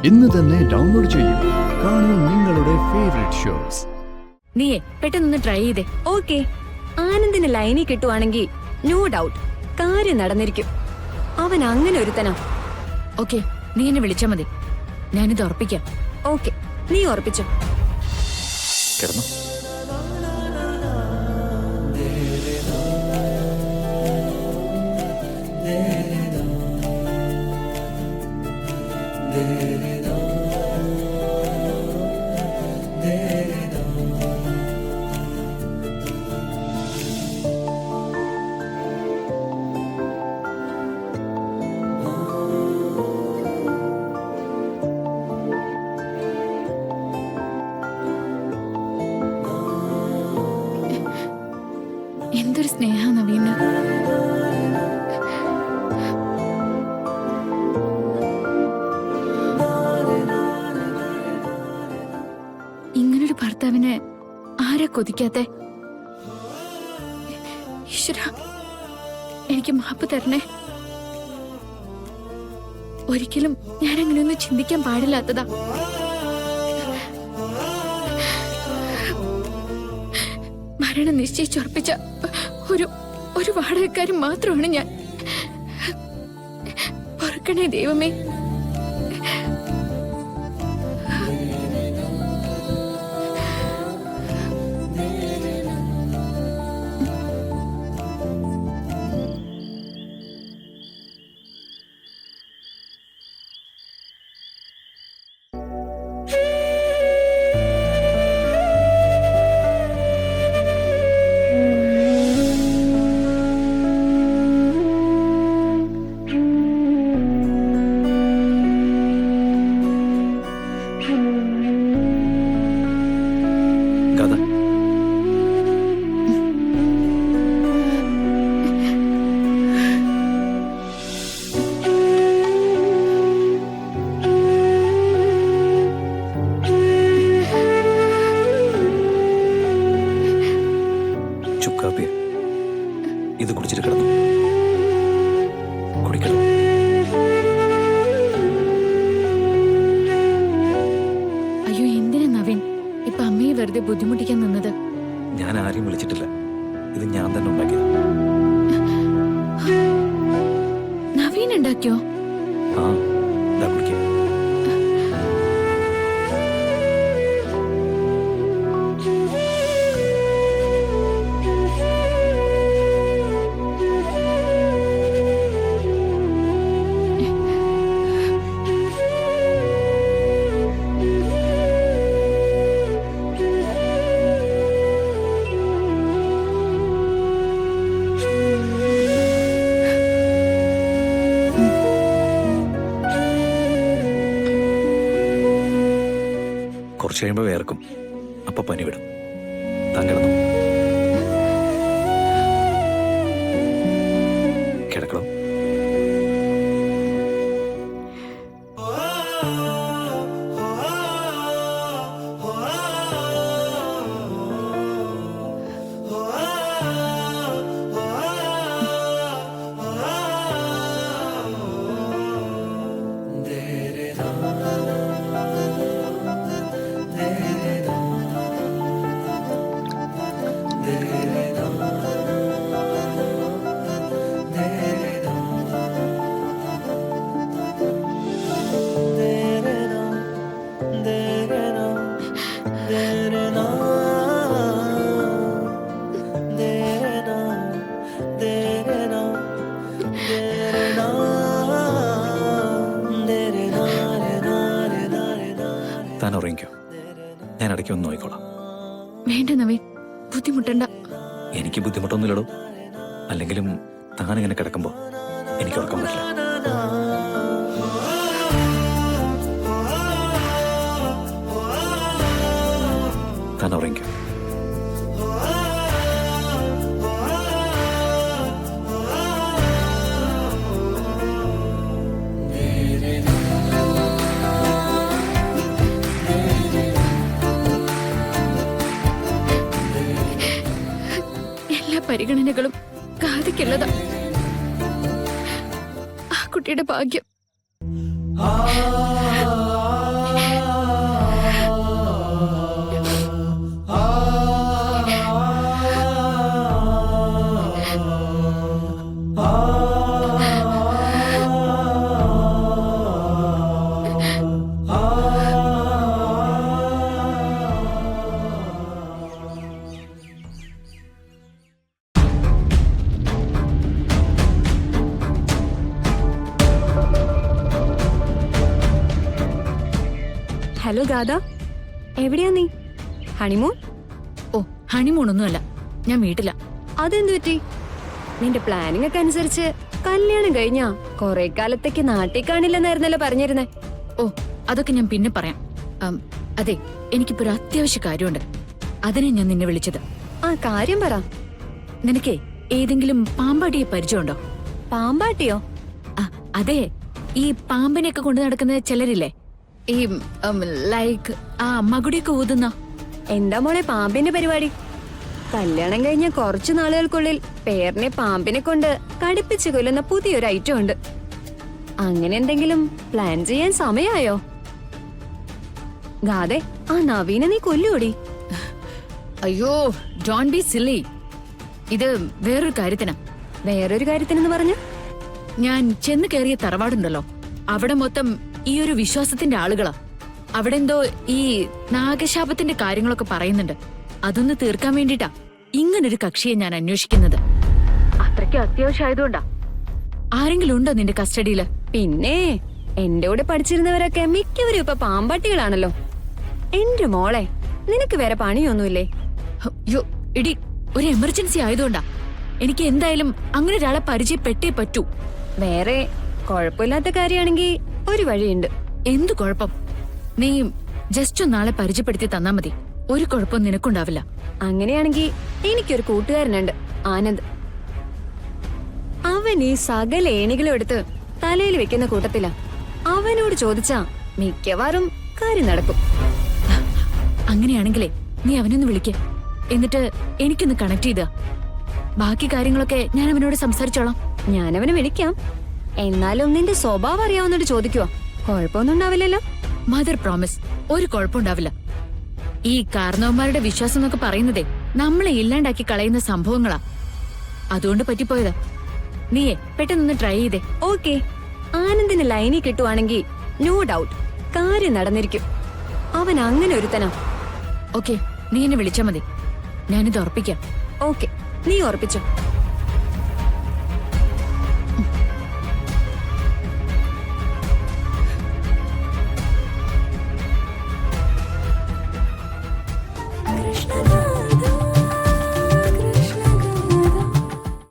ഇന്ന് തന്നെ ഡൗൺലോഡ് ചെയ്യൂ. കാണൂ നിങ്ങളുടെ ഫേവറേറ്റ് ഷോസ്. നീയേ പെട്ടെന്ന് ട്രൈ ചെയ്തേ. ഓക്കെ, ആനന്ദിന് ലൈനി കിട്ടുവാണെങ്കിൽ നോ ഡൗട്ട് കാര്യം നടന്നിരിക്കും. അവൻ അങ്ങനെ ഒരുത്തനാ. ഓക്കെ, നീ എന്നെ വിളിച്ചാ മതി, ഞാനിത് ഉറപ്പിക്കാം. ഓക്കെ, നീ ഉറപ്പിച്ചോ. കിടന്നു. എന്തൊരു സ്നേഹ നവീന. ഇങ്ങനൊരു ഭർത്താവിനെ ആരാ കൊതിക്കാത്തെ? ഈശ്വര, എനിക്ക് മാപ്പ് തരണേ. ഒരിക്കലും ഞാൻ അങ്ങനെയൊന്നും ചിന്തിക്കാൻ പാടില്ലാത്തതാ. മരണം നിശ്ചയിച്ചുറപ്പിച്ച ഒരു വാടകക്കാരൻ മാത്രമാണ് ഞാൻ. പൊറുക്കണേ ദൈവമേ. ഇത് കുടിച്ചിട്ട് കിടന്നു. കുടിക്കണം. അയ്യോ, എന്തിനാ നവീൻ ഇപ്പൊ അമ്മയെ വെറുതെ ബുദ്ധിമുട്ടിക്കാൻ നിന്നത്? ഞാൻ ആരെയും വിളിച്ചിട്ടില്ല, ഇത് ഞാൻ തന്നെ ഉണ്ടാക്കിയത്. നവീൻ ഉണ്ടാക്കിയോ? ആ, ഇതാ കുടിക്കാം. കുറച്ച് കഴിയുമ്പോൾ വേർക്കും, അപ്പൊ പനി വിടും. താൻ കിടന്നു. കിടക്കണം. താൻ ഉറങ്ങിക്കോ, ഞാൻ ഇടയ്ക്ക് ഒന്ന് നോക്കിക്കോളാം. വേണ്ട നവീൻ, ബുദ്ധിമുട്ടണ്ട. എനിക്ക് ബുദ്ധിമുട്ടൊന്നുമില്ലടോ. അല്ലെങ്കിലും താൻ ഇങ്ങനെ കിടക്കുമ്പോ എനിക്ക് ഉറക്കം പറ്റില്ല. താൻ ഉറങ്ങിക്കോ. പരിഗണനകളും കാതിക്കുള്ളതാ. ആ കുട്ടിയുടെ ഭാഗ്യം. ഹലോ ഗാഥ, എവിടെയാ നീ? ഹണിമൂൺ? ഓ ഹണിമൂണൊന്നുമല്ല, ഞാൻ വീട്ടില. അതെന്തു പറ്റി? നിന്റെ പ്ലാനിംഗ് ഒക്കെ അനുസരിച്ച് കല്യാണം കഴിഞ്ഞാ കൊറേ കാലത്തേക്ക് നാട്ടിൽ കാണില്ലെന്നായിരുന്നല്ലോ പറഞ്ഞിരുന്നേ. ഓ അതൊക്കെ ഞാൻ പിന്നെ പറയാം. അതെ, എനിക്കിപ്പോ ഒരു അത്യാവശ്യ കാര്യമുണ്ട്. അതിനെ ഞാൻ നിന്നെ വിളിച്ചത്. ആ കാര്യം പറ. നിനക്കേ ഏതെങ്കിലും പാമ്പാട്ടിയെ പരിചയമുണ്ടോ? പാമ്പാട്ടിയോ? അതെ, ഈ പാമ്പിനെയൊക്കെ കൊണ്ടു നടക്കുന്ന ചിലരില്ലേ, ഈ ലൈക്ക് ആ മകുടിയൊക്കെ ഊതുന്ന. എന്താ മോളെ പാമ്പിന്റെ പരിപാടി? കല്യാണം കഴിഞ്ഞ കുറച്ചു നാളുകൾക്കുള്ളിൽ പേരിനെ പാമ്പിനെ കൊണ്ട് കടിപ്പിച്ചു കൊല്ലുന്ന പുതിയൊരു ഐറ്റം ഉണ്ട്. അങ്ങനെ എന്തെങ്കിലും പ്ലാൻ ചെയ്യാൻ സമയമായോ? ഗാതെ, ആ നവീനെ നീ കൊല്ലൂടി. അയ്യോ ഡോൺ ബി സില്ലി. ഇത് വേറൊരു കാര്യത്തിനാ. വേറൊരു കാര്യത്തിനെന്ന് പറഞ്ഞു? ഞാൻ ചെന്ന് കയറിയ തറവാടുണ്ടല്ലോ, അവിടെ മൊത്തം ഈ ഒരു വിശ്വാസത്തിന്റെ ആളുകളാ. അവിടെ എന്തോ ഈ നാഗശാപത്തിന്റെ കാര്യങ്ങളൊക്കെ പറയുന്നുണ്ട്. അതൊന്ന് തീർക്കാൻ വേണ്ടിട്ടാ ഇങ്ങനൊരു കക്ഷിയെ ഞാൻ അന്വേഷിക്കുന്നത്. അത്രയ്ക്ക് അത്യാവശ്യമായതുകൊണ്ടാ. ആരെങ്കിലും ഉണ്ടോ നിന്റെ കസ്റ്റഡിയില്? പിന്നെ എന്റെ കൂടെ പഠിച്ചിരുന്നവരൊക്കെ മിക്കവരും ഇപ്പൊ പാമ്പാട്ടികളാണല്ലോ. എന്റെ മോളെ, നിനക്ക് വേറെ പണിയൊന്നുമില്ലേ? യോ ഇടി, ഒരു എമർജൻസി ആയതുകൊണ്ടാ. എനിക്ക് എന്തായാലും അങ്ങനെ ഒരാളെ പരിചയപ്പെട്ടേ പറ്റൂ. വേറെ കുഴപ്പമില്ലാത്ത കാര്യമാണെങ്കിൽ ഒരു വഴിയുണ്ട്. എന്തു കുഴപ്പം? നീ ജസ്റ്റ് ഒന്നാളെ പരിചയപ്പെടുത്തി തന്നാ മതി. ഒരു കുഴപ്പം നിനക്കുണ്ടാവില്ല. അങ്ങനെയാണെങ്കിൽ എനിക്കൊരു കൂട്ടുകാരനുണ്ട്, ആനന്ദ്. അവൻ ഈ സകല ഏണികളും എടുത്ത് തലയിൽ വെക്കുന്ന കൂട്ടത്തിലാ. അവനോട് ചോദിച്ചാ മിക്കവാറും കാര്യം നടക്കും. അങ്ങനെയാണെങ്കിലേ നീ അവനൊന്ന് വിളിക്ക്. എന്നിട്ട് എനിക്കൊന്ന് കണക്ട് ചെയ്ത ബാക്കി കാര്യങ്ങളൊക്കെ ഞാൻ അവനോട് സംസാരിച്ചോളാം. ഞാനവനെ വിളിക്കാം. എന്നാലും നിന്റെ സ്വഭാവം അറിയാവുന്നോട് ചോദിക്കുവാ. കുഴപ്പമൊന്നും ഉണ്ടാവില്ലല്ലോ? മദർ പ്രോമിസ്, ഒരു കുഴപ്പമുണ്ടാവില്ല. ഈ കാരണവന്മാരുടെ വിശ്വാസം എന്നൊക്കെ പറയുന്നതേ നമ്മളെ ഇല്ലാണ്ടാക്കി കളയുന്ന സംഭവങ്ങളാ. അതുകൊണ്ട് പറ്റിപ്പോയതാ. നീയേ പെട്ടെന്നൊന്ന് ട്രൈ ചെയ്തേ. ഓക്കെ, ആനന്ദിന് ലൈനിൽ കിട്ടുവാണെങ്കിൽ നോ ഡൗട്ട് കാര്യം നടന്നിരിക്കും. അവൻ അങ്ങനെ ഒരുത്തനാ. ഓക്കെ, നീ എന്നെ വിളിച്ചാ മതി. ഞാനിത് ഉറപ്പിക്കാം. ഓക്കെ, നീ ഉറപ്പിച്ചോ.